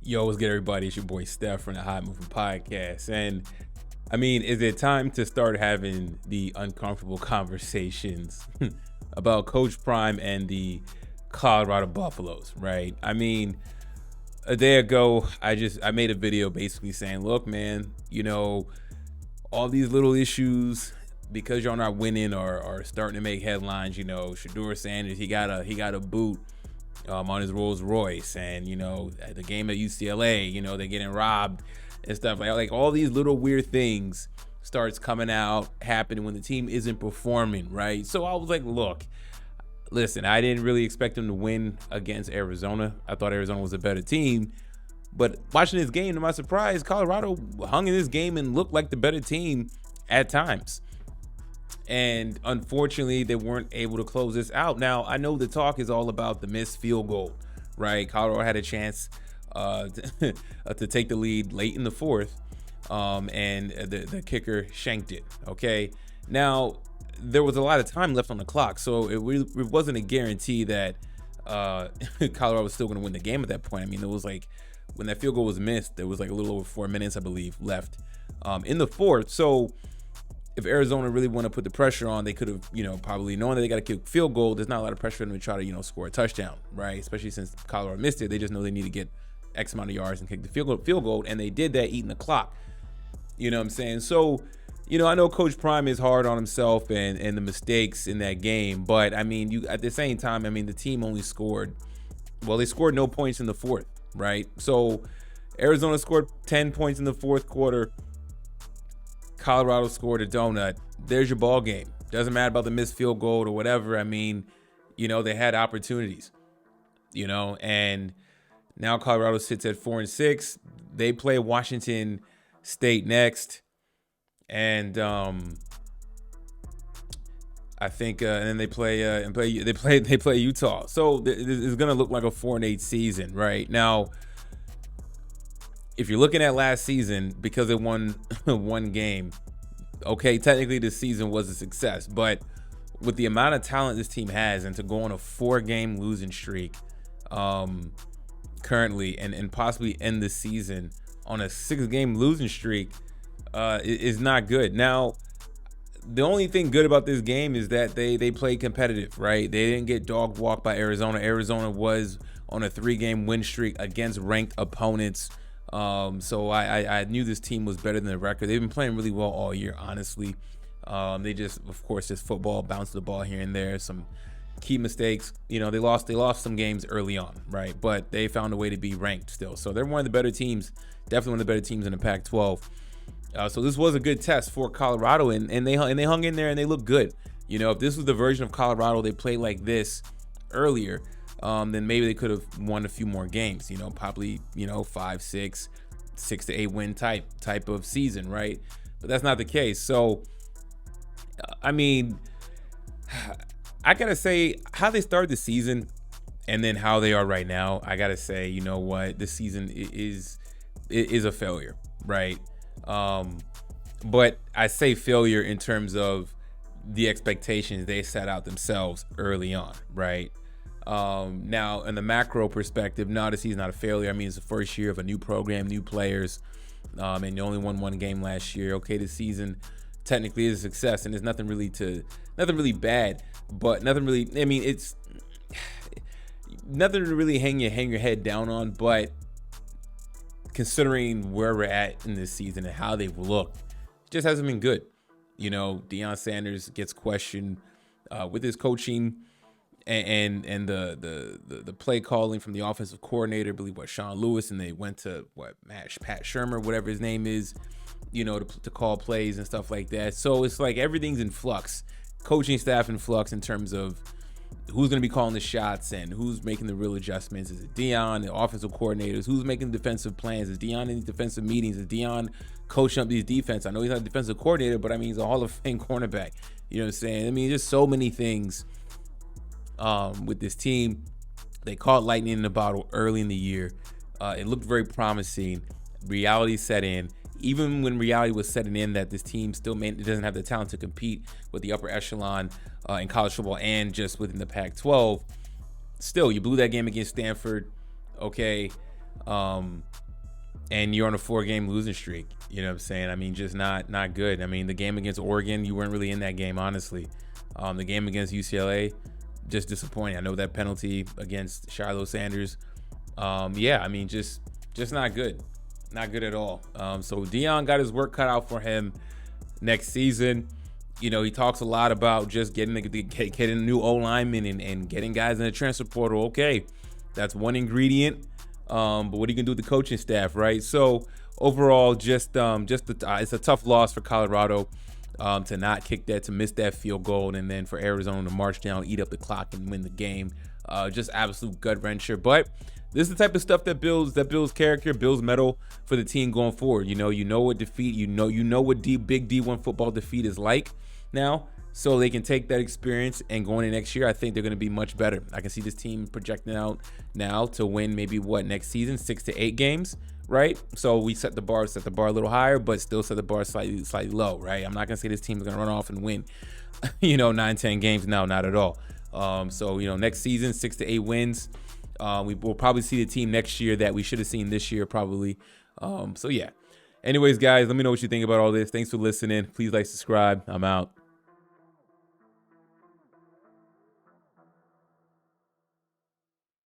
Yo, what's good, everybody? It's your boy Steph from the Hot Moving Podcast. And I mean, is it time to start having the uncomfortable conversations about Coach Prime and the Colorado Buffaloes, right? I mean, a day ago, I made a video basically saying, look, man, all these little issues because y'all not winning are starting to make headlines. Deion Sanders, he got a boot on his Rolls Royce, and at the game at UCLA, they're getting robbed and stuff like all these little weird things starts coming out happening when the team isn't performing, right? So I was like, look, listen, I didn't really expect them to win against Arizona. I thought Arizona was a better team, but watching this game, to my surprise, Colorado hung in this game and looked like the better team at times. And unfortunately, they weren't able to close this out. Now, I know the talk is all about the missed field goal, right? Colorado had a chance to take the lead late in the fourth, and the kicker shanked it, okay? Now, there was a lot of time left on the clock, so it wasn't a guarantee that Colorado was still going to win the game at that point. I mean, it was like when that field goal was missed, there was like a little over 4 minutes, I believe, left in the fourth. So if Arizona really want to put the pressure on, they could have, probably knowing that they got to kick field goal. There's not a lot of pressure for them to try to, score a touchdown, right? Especially since Colorado missed it. They just know they need to get X amount of yards and kick the field goal, and they did that eating the clock. You know what I'm saying? So, I know Coach Prime is hard on himself and the mistakes in that game, but I mean, at the same time, I mean, the team only scored no points in the fourth, right? So Arizona scored 10 points in the fourth quarter. Colorado scored a donut. There's your ball game. Doesn't matter about the missed field goal or whatever. I mean, they had opportunities, and now Colorado sits at 4-6. They play Washington State next, and I think, and then they play Utah. So it's gonna look like a 4-8 season, right? Now, if you're looking at last season, because it won one game, okay, technically this season was a success, but with the amount of talent this team has, and to go on a 4-game losing streak currently, and possibly end the season on a 6-game losing streak is not good. Now, the only thing good about this game is that they played competitive, right? They didn't get dog walked by Arizona. Arizona was on a 3-game win streak against ranked opponents. So I knew this team was better than the record. They've been playing really well all year, honestly. They just, of course, just football, bounce the ball here and there, some key mistakes. They lost some games early on, right? But they found a way to be ranked still. So they're one of the better teams, definitely one of the better teams in the Pac-12. So this was a good test for Colorado, and they hung in there and they looked good. If this was the version of Colorado they played like this earlier, then maybe they could have won a few more games, probably, 5, 6, 6-8 win type of season, right? But that's not the case. So, I mean, I gotta say, how they started the season and then how they are right now, I gotta say, you know what, this season is a failure, right? But I say failure in terms of the expectations they set out themselves early on, right? Now, in the macro perspective, no, the season's not a failure. I mean, it's the first year of a new program, new players, and you only won one game last year. Okay, the season technically is a success, and there's nothing really bad, but nothing really. I mean, it's nothing to really hang your head down on. But considering where we're at in this season and how they've looked, it just hasn't been good. Deion Sanders gets questioned with his coaching. And the play calling from the offensive coordinator, I believe Sean Lewis, and they went to Pat Shermer, whatever his name is, to call plays and stuff like that. So it's like everything's in flux, coaching staff in flux in terms of who's going to be calling the shots and who's making the real adjustments. Is it Deion, the offensive coordinators? Who's making defensive plans? Is Deion in these defensive meetings? Is Deion coaching up these defense? I know he's not a defensive coordinator, but I mean he's a Hall of Fame cornerback. You know what I'm saying? I mean, just so many things. With this team, they caught lightning in the bottle early in the year. It looked very promising. Reality set in. Even when reality was setting in that this team still doesn't have the talent to compete with the upper echelon in college football and just within the Pac-12, still, you blew that game against Stanford. Okay, And you're on a 4-game losing streak. You know what I'm saying? I mean, just not good. I mean, the game against Oregon, you weren't really in that game, honestly. The game against UCLA, just disappointing. I know that penalty against Deion Sanders. Yeah, I mean, just not good. Not good at all. So Deion got his work cut out for him next season. You know, he talks a lot about just getting a new O-lineman and getting guys in the transfer portal. Okay, that's one ingredient. But what are you gonna do with the coaching staff, right? So overall, it's a tough loss for Colorado to not kick that, to miss that field goal, and then for Arizona to march down, eat up the clock, and win the game. Just absolute gut wrencher. But this is the type of stuff that builds character, builds mettle for the team going forward. You know what defeat, you know what big D1 football defeat is like now. So they can take that experience and going into next year, I think they're going to be much better. I can see this team projecting out now to win maybe next season, 6 to 8 games, right? So we set the bar a little higher, but still set the bar slightly low, right? I'm not going to say this team is going to run off and win, 9, 10 games. No, not at all. So next season, 6 to 8 wins. We will probably see the team next year that we should have seen this year, probably. So yeah. Anyways, guys, let me know what you think about all this. Thanks for listening. Please like, subscribe. I'm out.